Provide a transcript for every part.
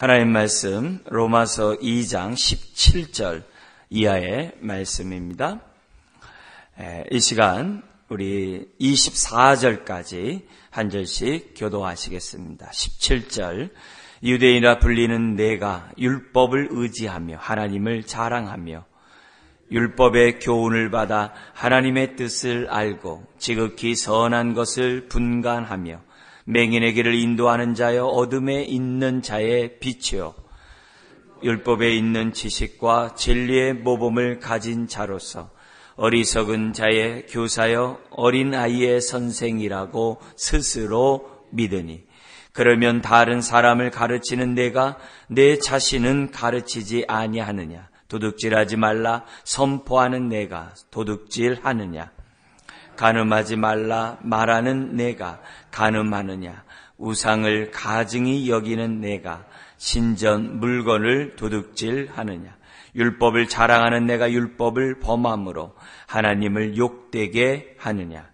하나님 말씀 로마서 2장 17절 이하의 말씀입니다. 이 시간 우리 24절까지 한 절씩 교도하시겠습니다. 17절 유대인이라 불리는 내가 율법을 의지하며 하나님을 자랑하며 율법의 교훈을 받아 하나님의 뜻을 알고 지극히 선한 것을 분간하며 맹인의 길을 인도하는 자여 어둠에 있는 자의 빛이요 율법에 있는 지식과 진리의 모범을 가진 자로서 어리석은 자의 교사여 어린아이의 선생이라고 스스로 믿으니 그러면 다른 사람을 가르치는 내가 내 자신은 가르치지 아니하느냐 도둑질하지 말라 선포하는 내가 도둑질하느냐 간음하지 말라 말하는 내가 간음하느냐 우상을 가증히 여기는 내가 신전 물건을 도둑질하느냐 율법을 자랑하는 내가 율법을 범함으로 하나님을 욕되게 하느냐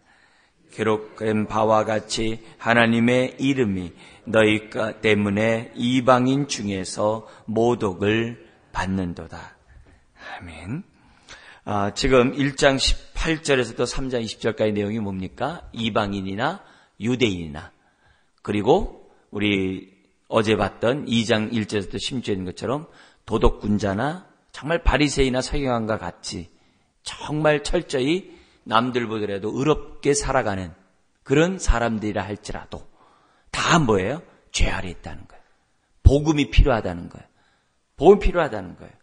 기록된 바와 같이 하나님의 이름이 너희 때문에 이방인 중에서 모독을 받는도다. 아멘. 지금 1장 18절에서부터 3장 20절까지 내용이 뭡니까? 이방인이나 유대인이나 그리고 우리 어제 봤던 2장 1절에서부터 16절인 것처럼 도덕군자나 정말 바리새이나 서기관과 같이 정말 철저히 남들 보더라도 의롭게 살아가는 그런 사람들이라 할지라도 다 뭐예요? 죄 아래 있다는 거예요. 복음이 필요하다는 거예요. 복음이 필요하다는 거예요.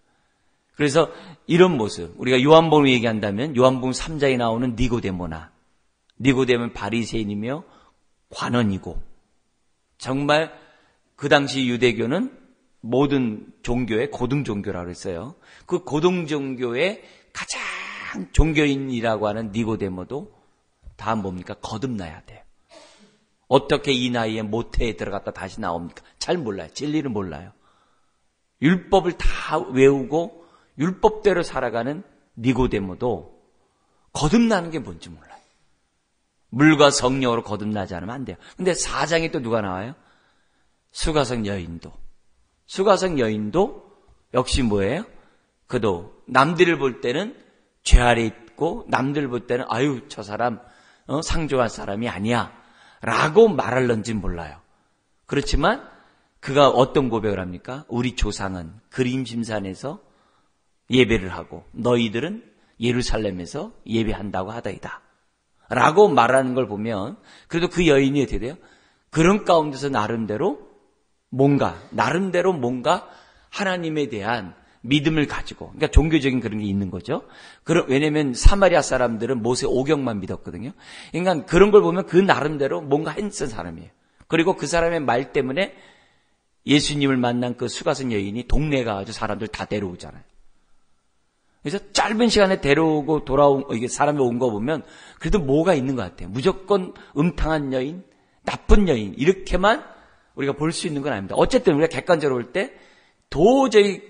그래서 이런 모습, 우리가 요한복음 얘기한다면 요한복음 3장에 나오는 니고데모나, 니고데모는 바리새인이며 관원이고 정말 그 당시 유대교는 모든 종교의 고등종교라고 했어요. 그 고등종교의 가장 종교인이라고 하는 니고데모도 다 뭡니까? 거듭나야 돼요. 어떻게 이 나이에 모태에 들어갔다 다시 나옵니까? 잘 몰라요. 진리를 몰라요. 율법을 다 외우고 율법대로 살아가는 니고데모도 거듭나는 게 뭔지 몰라요. 물과 성령으로 거듭나지 않으면 안 돼요. 근데 4장에 또 누가 나와요? 수가성 여인도. 수가성 여인도 역시 뭐예요? 그도 남들을 볼 때는 죄 아래 있고 남들 볼 때는 아유 저 사람 상종할 사람이 아니야 라고 말할런지 몰라요. 그렇지만 그가 어떤 고백을 합니까? 우리 조상은 그림심산에서 예배를 하고 너희들은 예루살렘에서 예배한다고 하더이다 라고 말하는 걸 보면 그래도 그 여인이 어떻게 돼요? 그런 가운데서 나름대로 뭔가 하나님에 대한 믿음을 가지고 그러니까 종교적인 그런 게 있는 거죠. 왜냐하면 사마리아 사람들은 모세 오경만 믿었거든요. 그러니까 그런 걸 보면 그 나름대로 뭔가 했던 사람이에요. 그리고 그 사람의 말 때문에 예수님을 만난 그 수가성 여인이 동네에 가서 사람들 다 데려오잖아요. 그래서 짧은 시간에 데려오고 이게 사람이 온 거 보면 그래도 뭐가 있는 것 같아요. 무조건 음탕한 여인, 나쁜 여인 이렇게만 우리가 볼 수 있는 건 아닙니다. 어쨌든 우리가 객관적으로 볼 때 도저히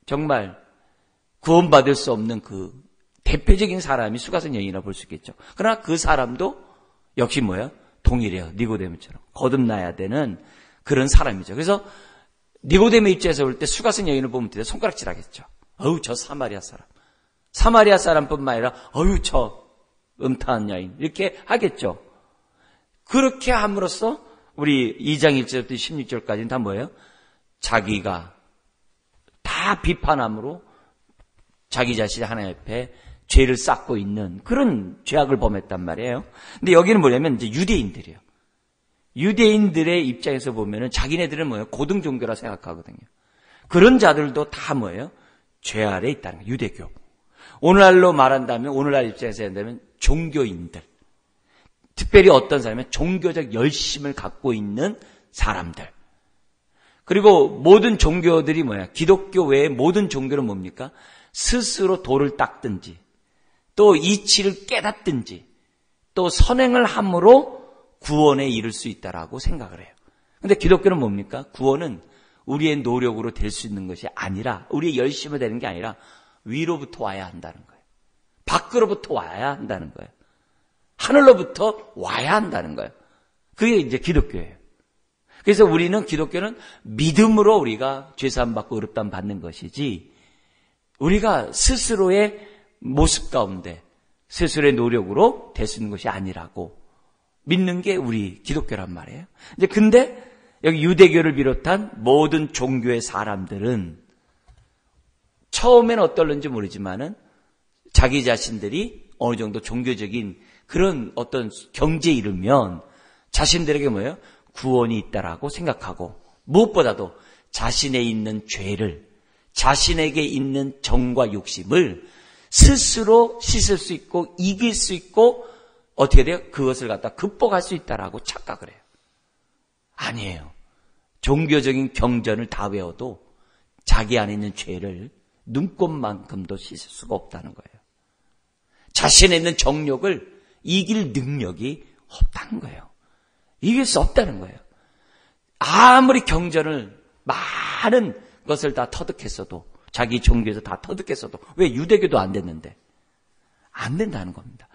정말 구원받을 수 없는 그 대표적인 사람이 수가성 여인이라고 볼 수 있겠죠. 그러나 그 사람도 역시 뭐예요? 동일해요. 니고데모처럼 거듭나야 되는 그런 사람이죠. 그래서 니고데모 입장에서 볼 때 수가성 여인을 보면 손가락질하겠죠. 어우 저 사마리아 사람뿐만 아니라 어우 저 음탕한 여인 이렇게 하겠죠. 그렇게 함으로써 우리 2장 1절부터 16절까지는 다 뭐예요? 자기가 다 비판함으로 자기 자신이 하나님 앞에 죄를 쌓고 있는 그런 죄악을 범했단 말이에요. 근데 여기는 뭐냐면 이제 유대인들이에요. 유대인들의 입장에서 보면은 자기네들은 뭐예요? 고등 종교라 생각하거든요. 그런 자들도 다 뭐예요? 죄 아래 있다는 거예요. 유대교. 오늘날로 말한다면 오늘날 입장에서 한다면 종교인들. 특별히 어떤 사람이면 종교적 열심을 갖고 있는 사람들. 그리고 모든 종교들이 뭐야? 기독교 외에 모든 종교는 뭡니까? 스스로 돌을 닦든지 또 이치를 깨닫든지 또 선행을 함으로 구원에 이를 수 있다라고 생각을 해요. 그런데 기독교는 뭡니까? 구원은 우리의 노력으로 될 수 있는 것이 아니라 우리의 열심으로 되는 게 아니라 위로부터 와야 한다는 거예요. 밖으로부터 와야 한다는 거예요. 하늘로부터 와야 한다는 거예요. 그게 이제 기독교예요. 그래서 우리는 기독교는 믿음으로 우리가 죄사함 받고 의롭다함 받는 것이지 우리가 스스로의 모습 가운데 스스로의 노력으로 될 수 있는 것이 아니라고 믿는 게 우리 기독교란 말이에요. 근데 여기 유대교를 비롯한 모든 종교의 사람들은 처음에는 어떨는지 모르지만은 자기 자신들이 어느 정도 종교적인 그런 어떤 경지에 이르면 자신들에게 뭐예요? 구원이 있다라고 생각하고 무엇보다도 자신에 있는 죄를 자신에게 있는 정과 욕심을 스스로 씻을 수 있고 이길 수 있고 어떻게 돼요? 그것을 갖다 극복할 수 있다라고 착각을 해요. 아니에요. 종교적인 경전을 다 외워도 자기 안에 있는 죄를 눈곱만큼도 씻을 수가 없다는 거예요. 자신에 있는 정욕을 이길 능력이 없다는 거예요. 이길 수 없다는 거예요. 아무리 경전을 많은 것을 다 터득했어도 자기 종교에서 다 터득했어도 왜 유대교도 안 됐는데 안 된다는 겁니다.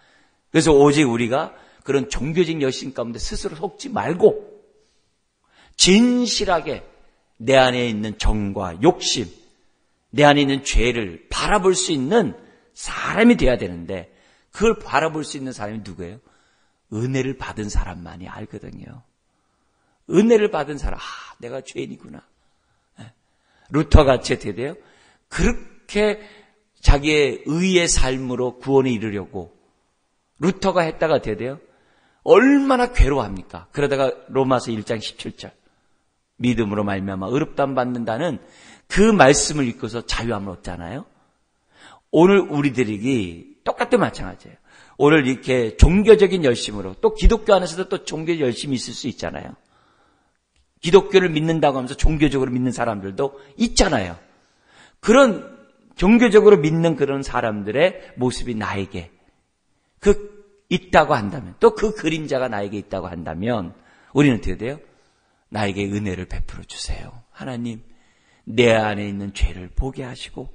그래서 오직 우리가 그런 종교적 열심 가운데 스스로 속지 말고 진실하게 내 안에 있는 정과 욕심, 내 안에 있는 죄를 바라볼 수 있는 사람이 돼야 되는데 그걸 바라볼 수 있는 사람이 누구예요? 은혜를 받은 사람만이 알거든요. 은혜를 받은 사람, 내가 죄인이구나. 루터같이 어떻게 돼요? 그렇게 자기의 의의 삶으로 구원에 이르려고 루터가 했다가 어떻게 돼요? 얼마나 괴로워합니까? 그러다가 로마서 1장 17절 믿음으로 말미암아 의롭다함 받는다는 그 말씀을 읽고서 자유함을 얻잖아요. 오늘 우리들이 똑같은 마찬가지예요. 오늘 이렇게 종교적인 열심으로 또 기독교 안에서도 또 종교적 열심이 있을 수 있잖아요. 기독교를 믿는다고 하면서 종교적으로 믿는 사람들도 있잖아요. 그런 종교적으로 믿는 그런 사람들의 모습이 나에게 있다고 한다면 또 그 그림자가 나에게 있다고 한다면 우리는 어떻게 돼요? 나에게 은혜를 베풀어 주세요. 하나님 내 안에 있는 죄를 보게 하시고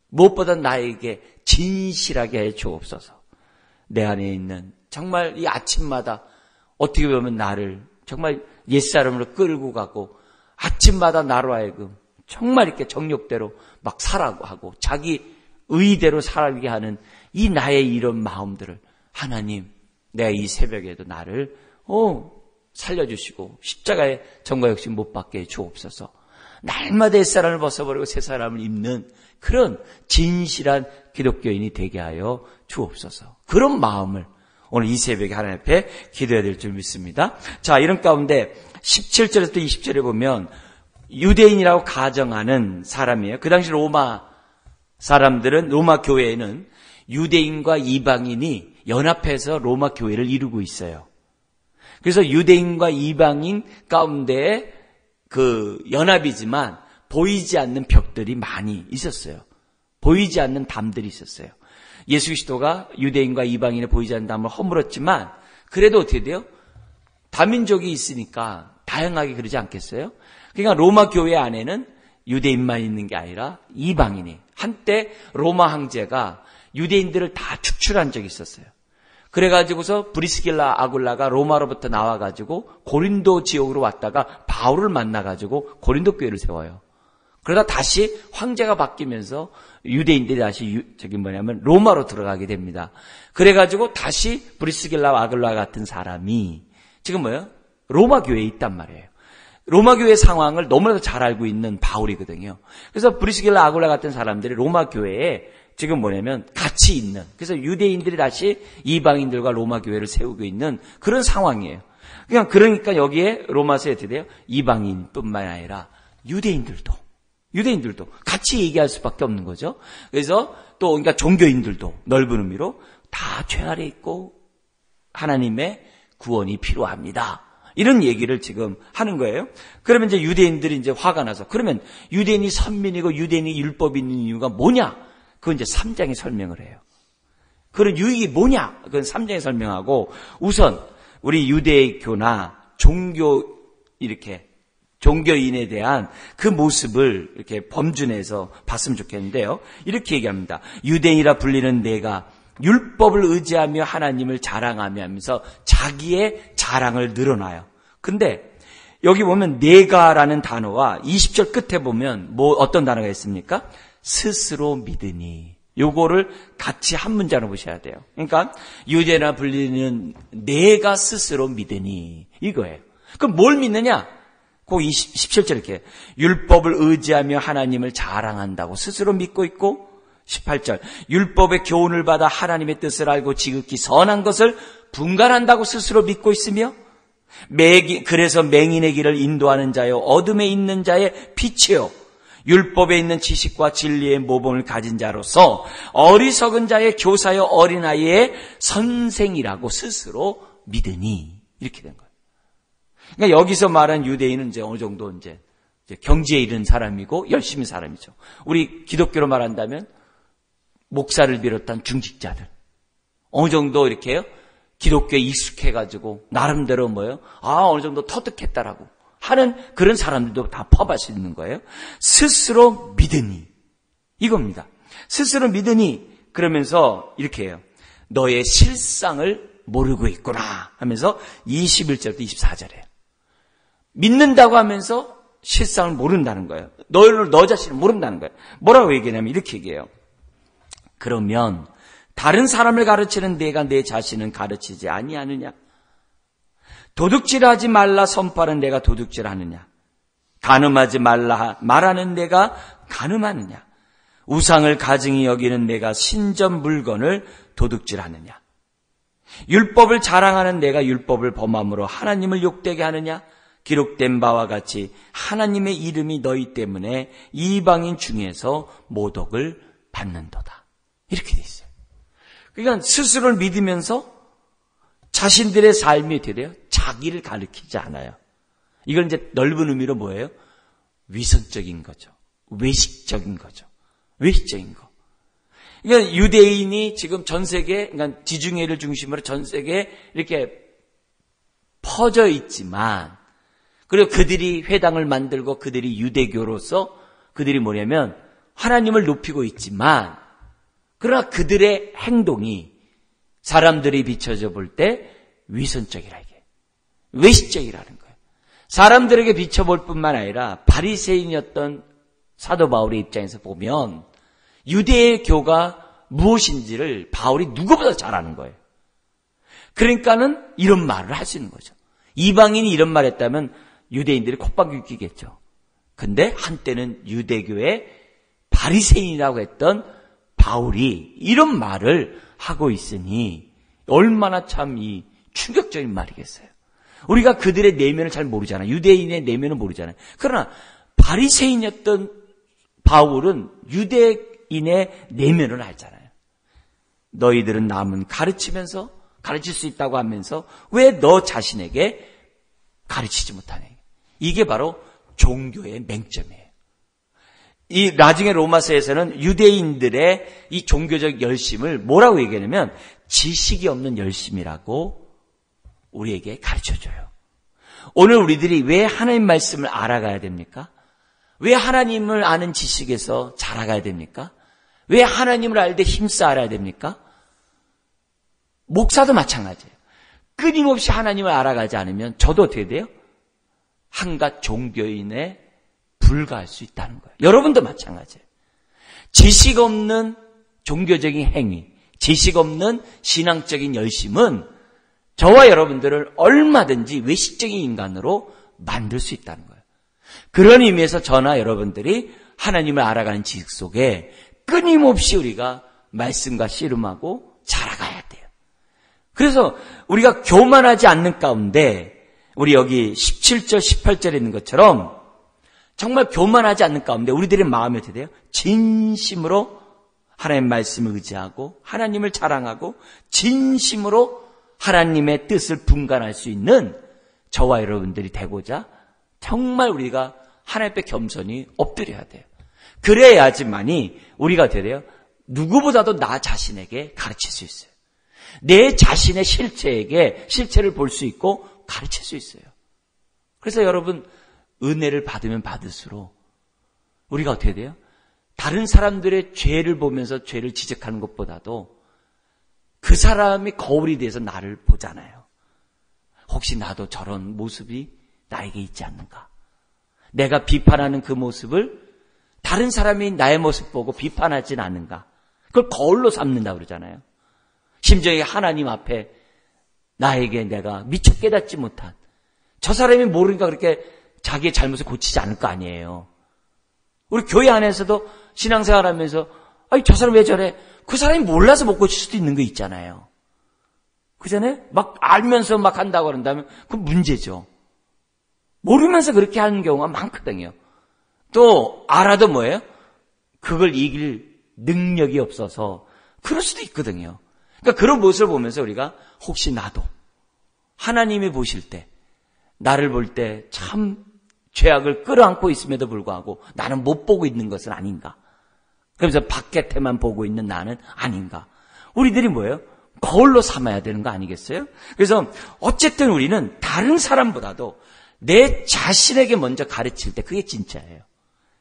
무엇보다 나에게 진실하게 해 주옵소서. 내 안에 있는 정말 이 아침마다 어떻게 보면 나를 정말 옛사람으로 끌고 가고 아침마다 나로 하여금 정말 이렇게 정욕대로 막 살라고 하고 자기 의대로 살게 하는 이 나의 이런 마음들을 하나님 내가 이 새벽에도 나를 살려주시고 십자가의 정과 욕심 못 받게 해 주옵소서. 날마다 옛사람을 벗어버리고 새 사람을 입는 그런 진실한 기독교인이 되게 하여 주옵소서. 그런 마음을 오늘 이 새벽에 하나님 앞에 기도해야 될 줄 믿습니다. 자, 이런 가운데 17절에서 20절에 보면 유대인이라고 가정하는 사람이에요. 그 당시 로마 사람들은 로마 교회에는 유대인과 이방인이 연합해서 로마 교회를 이루고 있어요. 그래서 유대인과 이방인 가운데 그 연합이지만 보이지 않는 벽들이 많이 있었어요. 보이지 않는 담들이 있었어요. 예수 그리스도가 유대인과 이방인의 보이지 않는 담을 허물었지만 그래도 어떻게 돼요? 다민족이 있으니까 다양하게 그러지 않겠어요? 그러니까 로마 교회 안에는 유대인만 있는 게 아니라 이방인이 한때 로마 황제가 유대인들을 다 축출한 적이 있었어요. 그래가지고서 브리스길라 아굴라가 로마로부터 나와가지고 고린도 지역으로 왔다가 바울을 만나가지고 고린도 교회를 세워요. 그러다 다시 황제가 바뀌면서 유대인들이 다시 로마로 들어가게 됩니다. 그래가지고 다시 브리스길라 아굴라 같은 사람이 지금 로마 교회에 있단 말이에요. 로마 교회 상황을 너무나도 잘 알고 있는 바울이거든요. 그래서 브리스길라 아굴라 같은 사람들이 로마 교회에 지금 같이 있는, 그래서 유대인들이 다시 이방인들과 로마 교회를 세우고 있는 그런 상황이에요. 그러니까 여기에 로마서에 어떻게 돼요? 이방인뿐만 아니라 유대인들도 같이 얘기할 수밖에 없는 거죠. 그래서 또 그러니까 종교인들도 넓은 의미로 다 죄 아래 있고 하나님의 구원이 필요합니다. 이런 얘기를 지금 하는 거예요. 그러면 이제 유대인들이 이제 화가 나서 그러면 유대인이 선민이고 유대인이 율법이 있는 이유가 뭐냐? 그건 이제 3장에 설명을 해요. 그런 유익이 뭐냐? 그건 3장에 설명하고 우선 우리 유대교나 종교인에 대한 그 모습을 이렇게 범준해서 봤으면 좋겠는데요. 이렇게 얘기합니다. 유대인이라 불리는 내가 율법을 의지하며 하나님을 자랑하며 하면서 자기의 자랑을 늘어놔요. 근데 여기 보면 내가라는 단어와 20절 끝에 보면 어떤 단어가 있습니까? 스스로 믿으니. 요거를 같이 한 문장으로 보셔야 돼요. 그러니까 유대나 불리는 내가 스스로 믿으니 이거예요. 그럼 뭘 믿느냐? 그 17절 이렇게 율법을 의지하며 하나님을 자랑한다고 스스로 믿고 있고, 18절 율법의 교훈을 받아 하나님의 뜻을 알고 지극히 선한 것을 분간한다고 스스로 믿고 있으며, 그래서 맹인의 길을 인도하는 자요 어둠에 있는 자의 빛이요 율법에 있는 지식과 진리의 모범을 가진 자로서 어리석은 자의 교사요 어린아이의 선생이라고 스스로 믿으니, 이렇게 된 거예요. 그러니까 여기서 말한 유대인은 이제 어느 정도 이제 경지에 이른 사람이고 열심히 사람이죠. 우리 기독교로 말한다면 목사를 비롯한 중직자들, 어느 정도 이렇게요 기독교에 익숙해가지고 나름대로 어느 정도 터득했다라고 하는 그런 사람들도 다 포함할 수 있는 거예요. 스스로 믿으니, 이겁니다. 스스로 믿으니, 그러면서 이렇게 해요. 너의 실상을 모르고 있구나 하면서 21절부터 24절에 믿는다고 하면서 실상을 모른다는 거예요. 너 자신을 모른다는 거예요. 뭐라고 얘기하냐면 이렇게 얘기해요. 그러면 다른 사람을 가르치는 내가 내 자신은 가르치지 아니하느냐? 도둑질하지 말라 선포하는 내가 도둑질하느냐? 간음하지 말라 말하는 내가 간음하느냐? 우상을 가증히 여기는 내가 신전 물건을 도둑질하느냐? 율법을 자랑하는 내가 율법을 범함으로 하나님을 욕되게 하느냐? 기록된 바와 같이 하나님의 이름이 너희 때문에 이방인 중에서 모독을 받는도다. 이렇게 돼 있어요. 그러니까 스스로를 믿으면서 자신들의 삶이 어떻게 돼요? 자기를 가리키지 않아요. 이건 이제 넓은 의미로 뭐예요? 위선적인 거죠. 외식적인 거죠. 외식적인 거. 그러니까 유대인이 지금 전 세계, 그러니까 지중해를 중심으로 전 세계에 이렇게 퍼져 있지만, 그리고 그들이 회당을 만들고 그들이 유대교로서 그들이 뭐냐면 하나님을 높이고 있지만, 그러나 그들의 행동이 사람들이 비춰져 볼 때 위선적이라, 이게 외식적이라는 거예요. 사람들에게 비춰볼 뿐만 아니라 바리새인이었던 사도 바울의 입장에서 보면 유대의 교가 무엇인지를 바울이 누구보다 잘 아는 거예요. 그러니까는 이런 말을 할 수 있는 거죠. 이방인이 이런 말 했다면 유대인들이 콧방귀 뀌겠죠. 근데 한때는 유대교의 바리새인이라고 했던 바울이 이런 말을 하고 있으니 얼마나 참 이 충격적인 말이겠어요. 우리가 그들의 내면을 잘 모르잖아요. 유대인의 내면을 모르잖아요. 그러나 바리새인이었던 바울은 유대인의 내면을 알잖아요. 너희들은 남은 가르치면서 가르칠 수 있다고 하면서 왜 너 자신에게 가르치지 못하냐. 이게 바로 종교의 맹점이에요. 이 나중에 로마서에서는 유대인들의 이 종교적 열심을 뭐라고 얘기하냐면 지식이 없는 열심이라고 우리에게 가르쳐줘요. 오늘 우리들이 왜 하나님 말씀을 알아가야 됩니까? 왜 하나님을 아는 지식에서 자라가야 됩니까? 왜 하나님을 알 때 힘써 알아야 됩니까? 목사도 마찬가지예요. 끊임없이 하나님을 알아가지 않으면 저도 어떻게 돼요? 한갓 종교인에 불과할 수 있다는 거예요. 여러분도 마찬가지예요. 지식 없는 종교적인 행위, 지식 없는 신앙적인 열심은 저와 여러분들을 얼마든지 외식적인 인간으로 만들 수 있다는 거예요. 그런 의미에서 저나 여러분들이 하나님을 알아가는 지식 속에 끊임없이 우리가 말씀과 씨름하고 자라가야 돼요. 그래서 우리가 교만하지 않는 가운데 우리 여기 17절, 18절에 있는 것처럼 정말 교만하지 않는 가운데 우리들의 마음이 어떻게 돼요? 진심으로 하나님의 말씀을 의지하고 하나님을 자랑하고 진심으로 하나님의 뜻을 분간할 수 있는 저와 여러분들이 되고자 정말 우리가 하나님 앞에 겸손히 엎드려야 돼요. 그래야지만이 우리가 어떻게 돼요? 누구보다도 나 자신에게 가르칠 수 있어요. 내 자신의 실체를 볼 수 있고 가르칠 수 있어요. 그래서 여러분 은혜를 받으면 받을수록 우리가 어떻게 돼요? 다른 사람들의 죄를 보면서 죄를 지적하는 것보다도 그 사람이 거울이 돼서 나를 보잖아요. 혹시 나도 저런 모습이 나에게 있지 않는가? 내가 비판하는 그 모습을 다른 사람이 나의 모습 보고 비판하진 않는가? 그걸 거울로 삼는다 그러잖아요. 심지어 하나님 앞에 나에게 내가 미처 깨닫지 못한 저 사람이 모르니까 그렇게 자기의 잘못을 고치지 않을 거 아니에요. 우리 교회 안에서도 신앙생활 하면서 아니 저 사람 왜 저래? 그 사람이 몰라서 못 고칠 수도 있는 거 있잖아요. 그잖아요? 막 알면서 막 한다고 그런다면 그건 문제죠. 모르면서 그렇게 하는 경우가 많거든요. 또 알아도 뭐예요? 그걸 이길 능력이 없어서 그럴 수도 있거든요. 그러니까 그런 모습을 보면서 우리가 혹시 나도 하나님이 보실 때 나를 볼 때 참 죄악을 끌어안고 있음에도 불구하고 나는 못 보고 있는 것은 아닌가? 그러면서 바깥에만 보고 있는 나는 아닌가? 우리들이 뭐예요? 거울로 삼아야 되는 거 아니겠어요? 그래서 어쨌든 우리는 다른 사람보다도 내 자신에게 먼저 가르칠 때 그게 진짜예요.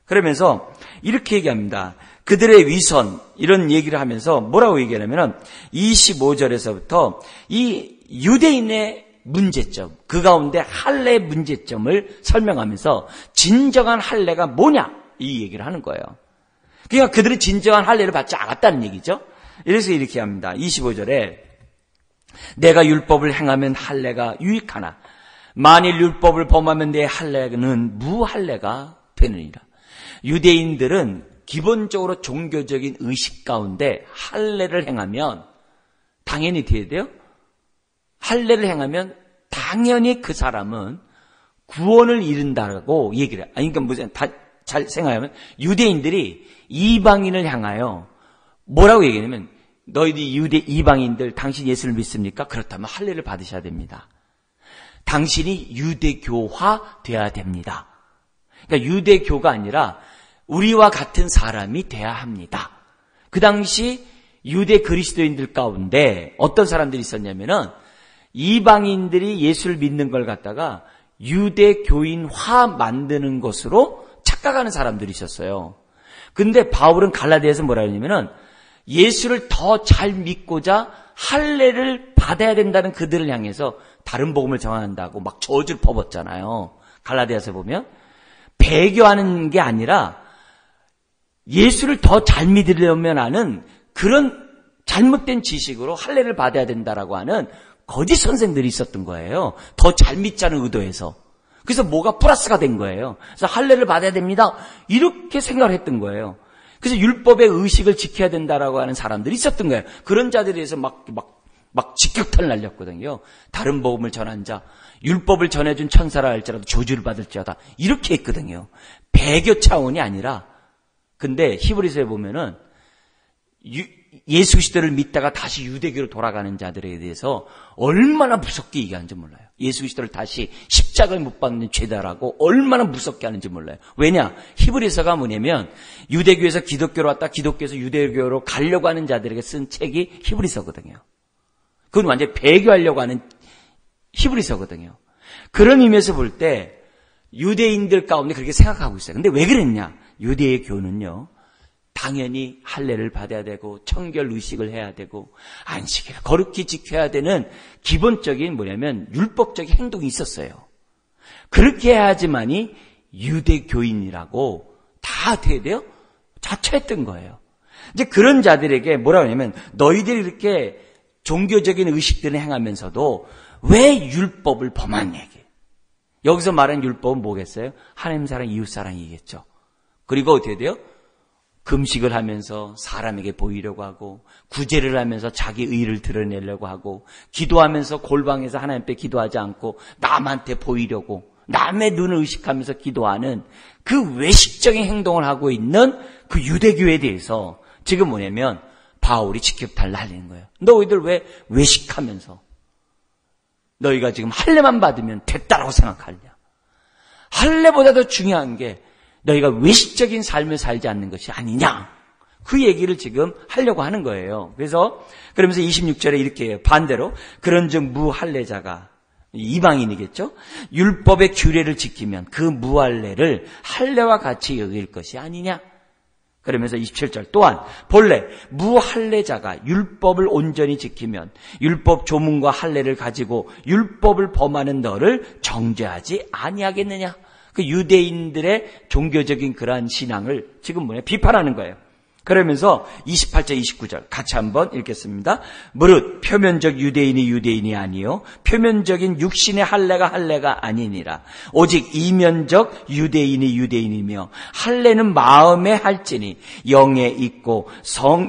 그러면서 이렇게 얘기합니다. 그들의 위선 이런 얘기를 하면서 뭐라고 얘기하냐면 25절에서부터 이 유대인의 문제점, 그 가운데 할례의 문제점을 설명하면서 진정한 할례가 뭐냐 이 얘기를 하는 거예요. 그러니까 그들이 진정한 할례를 받지 않았다는 얘기죠. 그래서 이렇게 합니다. 25절에 내가 율법을 행하면 할례가 유익하나 만일 율법을 범하면 내 할례는 무할례가 되느니라. 유대인들은 기본적으로 종교적인 의식 가운데 할례를 행하면 당연히 돼야 돼요. 할례를 행하면 당연히 그 사람은 구원을 이룬다고 얘기를 해요. 아니, 그러니까 무슨 잘 생각하면 유대인들이 이방인을 향하여 뭐라고 얘기하냐면 너희들 유대 이방인들 당신 예수를 믿습니까? 그렇다면 할례를 받으셔야 됩니다. 당신이 유대교화 돼야 됩니다. 그러니까 유대교가 아니라 우리와 같은 사람이 돼야 합니다. 그 당시 유대 그리스도인들 가운데 어떤 사람들이 있었냐면은 이방인들이 예수를 믿는 걸 갖다가 유대교인화 만드는 것으로 착각하는 사람들이 있었어요. 근데 바울은 갈라디아에서 뭐라 하냐면은 예수를 더 잘 믿고자 할례를 받아야 된다는 그들을 향해서 다른 복음을 정한다고 막 저주를 퍼붓잖아요. 갈라디아서 보면 배교하는 게 아니라 예수를 더 잘 믿으려면 하는 그런 잘못된 지식으로 할례를 받아야 된다라고 하는 거짓 선생들이 있었던 거예요. 더 잘 믿자는 의도에서. 그래서 뭐가 플러스가 된 거예요. 그래서 할례를 받아야 됩니다. 이렇게 생각을 했던 거예요. 그래서 율법의 의식을 지켜야 된다라고 하는 사람들이 있었던 거예요. 그런 자들에 대해서 막 직격탄을 날렸거든요. 다른 복음을 전한 자, 율법을 전해준 천사라 할지라도 저주를 받을지어다. 이렇게 했거든요. 배교 차원이 아니라. 근데 히브리서에 보면은 예수 그리스도를 믿다가 다시 유대교로 돌아가는 자들에 대해서 얼마나 무섭게 얘기하는지 몰라요. 예수 그리스도를 다시 십자가에 못 박는 죄다라고 얼마나 무섭게 하는지 몰라요. 왜냐? 히브리서가 뭐냐면 유대교에서 기독교로 왔다 기독교에서 유대교로 가려고 하는 자들에게 쓴 책이 히브리서거든요. 그건 완전히 배교하려고 하는 히브리서거든요. 그런 의미에서 볼 때 유대인들 가운데 그렇게 생각하고 있어요. 근데 왜 그랬냐? 유대의 교는요. 당연히 할례를 받아야 되고 청결 의식을 해야 되고 안식일을 거룩히 지켜야 되는 기본적인 뭐냐면 율법적인 행동이 있었어요. 그렇게 해야지만이 유대교인이라고 다 어떻게 돼요? 자처했던 거예요. 이제 그런 자들에게 뭐라고 하냐면 너희들이 이렇게 종교적인 의식들을 행하면서도 왜 율법을 범한 얘기? 여기서 말하는 율법은 뭐겠어요? 하나님 사랑, 이웃 사랑이겠죠. 그리고 어떻게 돼요? 금식을 하면서 사람에게 보이려고 하고 구제를 하면서 자기 의를 드러내려고 하고 기도하면서 골방에서 하나님 앞에 기도하지 않고 남한테 보이려고 남의 눈을 의식하면서 기도하는 그 외식적인 행동을 하고 있는 그 유대교에 대해서 지금 뭐냐면 바울이 직격탄을 날리는 거예요. 너희들 왜 외식하면서 너희가 지금 할례만 받으면 됐다라고 생각하냐. 할례보다도 중요한 게 너희가 외식적인 삶을 살지 않는 것이 아니냐. 그 얘기를 지금 하려고 하는 거예요. 그러면서 26절에 이렇게 해요. 반대로 그런즉 무할례자가 이방인이겠죠. 율법의 규례를 지키면 그 무할례를 할례와 같이 여길 것이 아니냐. 그러면서 27절 또한 본래 무할례자가 율법을 온전히 지키면 율법 조문과 할례를 가지고 율법을 범하는 너를 정죄하지 아니하겠느냐. 그 유대인들의 종교적인 그러한 신앙을 지금 비판하는 거예요. 그러면서 28절 29절 같이 한번 읽겠습니다. 무릇 표면적 유대인이 유대인이 아니요 표면적인 육신의 할례가 아니니라. 오직 이면적 유대인이 유대인이며 할례는 마음에 할지니 영에 있고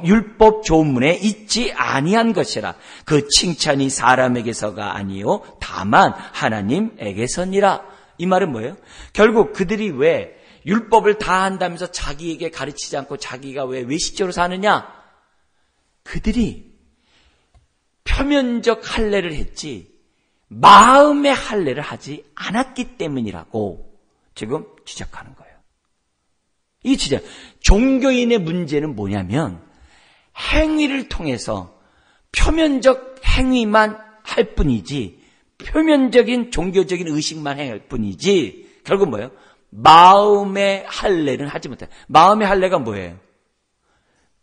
율법 조문에 있지 아니한 것이라. 그 칭찬이 사람에게서가 아니요 다만 하나님에게서니라. 이 말은 뭐예요? 결국 그들이 왜 율법을 다 한다면서 자기에게 가르치지 않고 자기가 왜 외식적으로 사느냐? 그들이 표면적 할례를 했지 마음의 할례를 하지 않았기 때문이라고 지금 지적하는 거예요. 이 지적. 종교인의 문제는 뭐냐면 행위를 통해서 표면적 행위만 할 뿐이지 표면적인 종교적인 의식만 할 뿐이지 결국 뭐예요? 마음의 할례는 하지 못해. 마음의 할례가 뭐예요?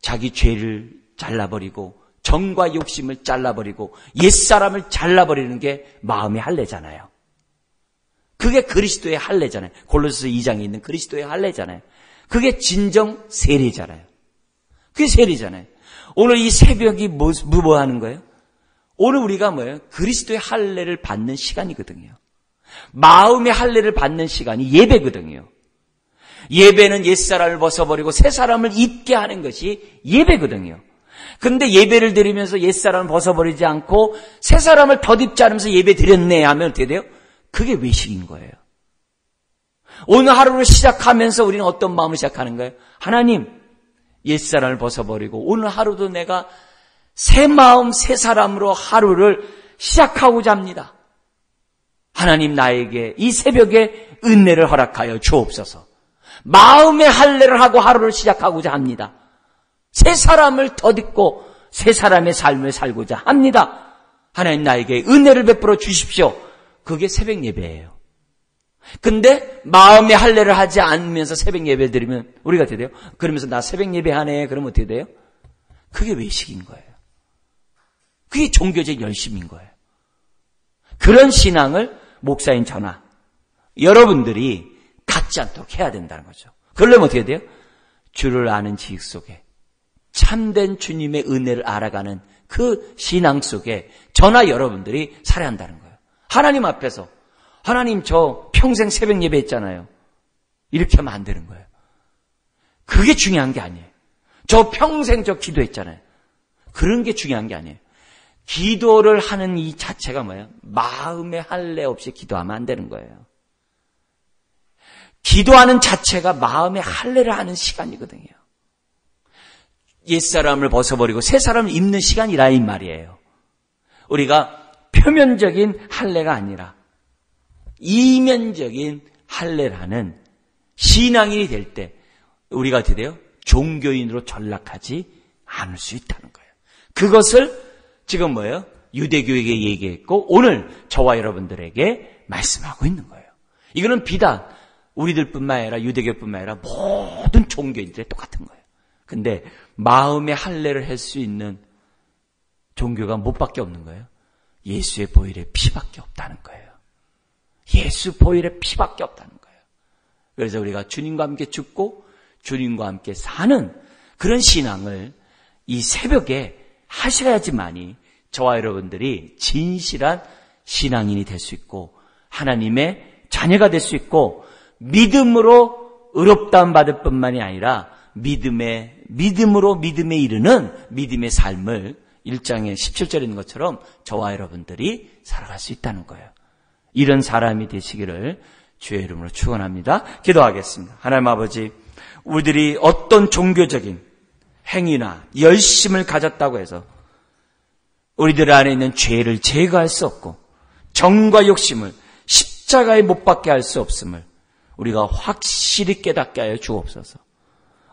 자기 죄를 잘라버리고 정과 욕심을 잘라버리고 옛사람을 잘라버리는 게 마음의 할례잖아요. 그게 그리스도의 할례잖아요. 골로새서 2장에 있는 그리스도의 할례잖아요. 그게 진정 세례잖아요. 그게 세례잖아요. 오늘 이 새벽이 뭐 하는 거예요? 오늘 우리가 뭐예요? 그리스도의 할례를 받는 시간이거든요. 마음의 할례를 받는 시간이 예배거든요. 예배는 옛사람을 벗어버리고 새사람을 입게 하는 것이 예배거든요. 근데 예배를 드리면서 옛사람을 벗어버리지 않고 새사람을 덧입지 않으면서 예배 드렸네 하면 어떻게 돼요? 그게 외식인 거예요. 오늘 하루를 시작하면서 우리는 어떤 마음을 시작하는 거예요? 하나님, 옛사람을 벗어버리고 오늘 하루도 내가 새 마음 새 사람으로 하루를 시작하고자 합니다. 하나님 나에게 이 새벽에 은혜를 허락하여 주옵소서. 마음의 할례를 하고 하루를 시작하고자 합니다. 새 사람을 덧입고 새 사람의 삶을 살고자 합니다. 하나님 나에게 은혜를 베풀어 주십시오. 그게 새벽 예배예요. 근데 마음의 할례를 하지 않으면서 새벽 예배 드리면 우리가 어떻게 돼요? 그러면서 나 새벽 예배하네. 그러면 어떻게 돼요? 그게 외식인 거예요. 그게 종교적 열심인 거예요. 그런 신앙을 목사인 저나 여러분들이 갖지 않도록 해야 된다는 거죠. 그러려면 어떻게 돼요? 주를 아는 지식 속에 참된 주님의 은혜를 알아가는 그 신앙 속에 저나 여러분들이 살아야 한다는 거예요. 하나님 앞에서 하나님 저 평생 새벽 예배했잖아요. 이렇게 하면 안 되는 거예요. 그게 중요한 게 아니에요. 저 평생 저 기도했잖아요. 그런 게 중요한 게 아니에요. 기도를 하는 이 자체가 뭐예요? 마음의 할례 없이 기도하면 안 되는 거예요. 기도하는 자체가 마음의 할례를 하는 시간이거든요. 옛사람을 벗어버리고 새사람을 입는 시간이라 이 말이에요. 우리가 표면적인 할례가 아니라 이면적인 할례를 하는 신앙인이 될 때 우리가 어떻게 돼요? 종교인으로 전락하지 않을 수 있다는 거예요. 그것을 지금 뭐예요? 유대교에게 얘기했고 오늘 저와 여러분들에게 말씀하고 있는 거예요. 이거는 비단 우리들뿐만 아니라 유대교뿐만 아니라 모든 종교인들이 똑같은 거예요. 근데 마음의 할례를 할 수 있는 종교가 뭐밖에 없는 거예요? 예수의 보혈의 피밖에 없다는 거예요. 예수 보혈의 피밖에 없다는 거예요. 그래서 우리가 주님과 함께 죽고 주님과 함께 사는 그런 신앙을 이 새벽에 하셔야지만이 저와 여러분들이 진실한 신앙인이 될 수 있고 하나님의 자녀가 될 수 있고 믿음으로 의롭다함 받을 뿐만이 아니라 믿음으로 믿음에 이르는 믿음의 삶을 1장의 17절에 있는 것처럼 저와 여러분들이 살아갈 수 있다는 거예요. 이런 사람이 되시기를 주의 이름으로 축원합니다. 기도하겠습니다. 하나님 아버지, 우리들이 어떤 종교적인 행위나 열심을 가졌다고 해서 우리들 안에 있는 죄를 제거할 수 없고 정과 욕심을 십자가에 못 박게 할 수 없음을 우리가 확실히 깨닫게 하여 주옵소서.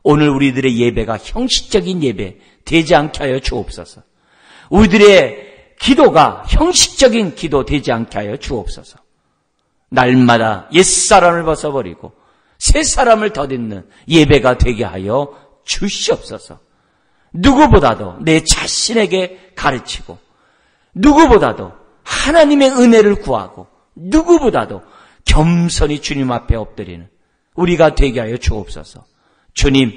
오늘 우리들의 예배가 형식적인 예배 되지 않게 하여 주옵소서. 우리들의 기도가 형식적인 기도 되지 않게 하여 주옵소서. 날마다 옛사람을 벗어버리고 새사람을 덧입는 예배가 되게 하여 주시옵소서. 누구보다도 내 자신에게 가르치고, 누구보다도 하나님의 은혜를 구하고, 누구보다도 겸손히 주님 앞에 엎드리는 우리가 되게 하여 주옵소서. 주님,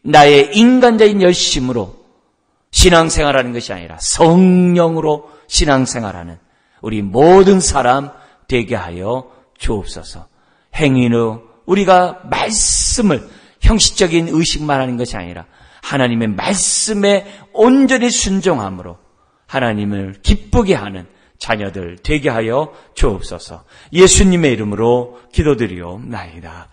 나의 인간적인 열심으로 신앙생활하는 것이 아니라 성령으로 신앙생활하는 우리 모든 사람 되게 하여 주옵소서. 행위로 우리가 말씀을 형식적인 의식만 하는 것이 아니라 하나님의 말씀에 온전히 순종함으로 하나님을 기쁘게 하는 자녀들 되게 하여 주옵소서. 예수님의 이름으로 기도드리옵나이다.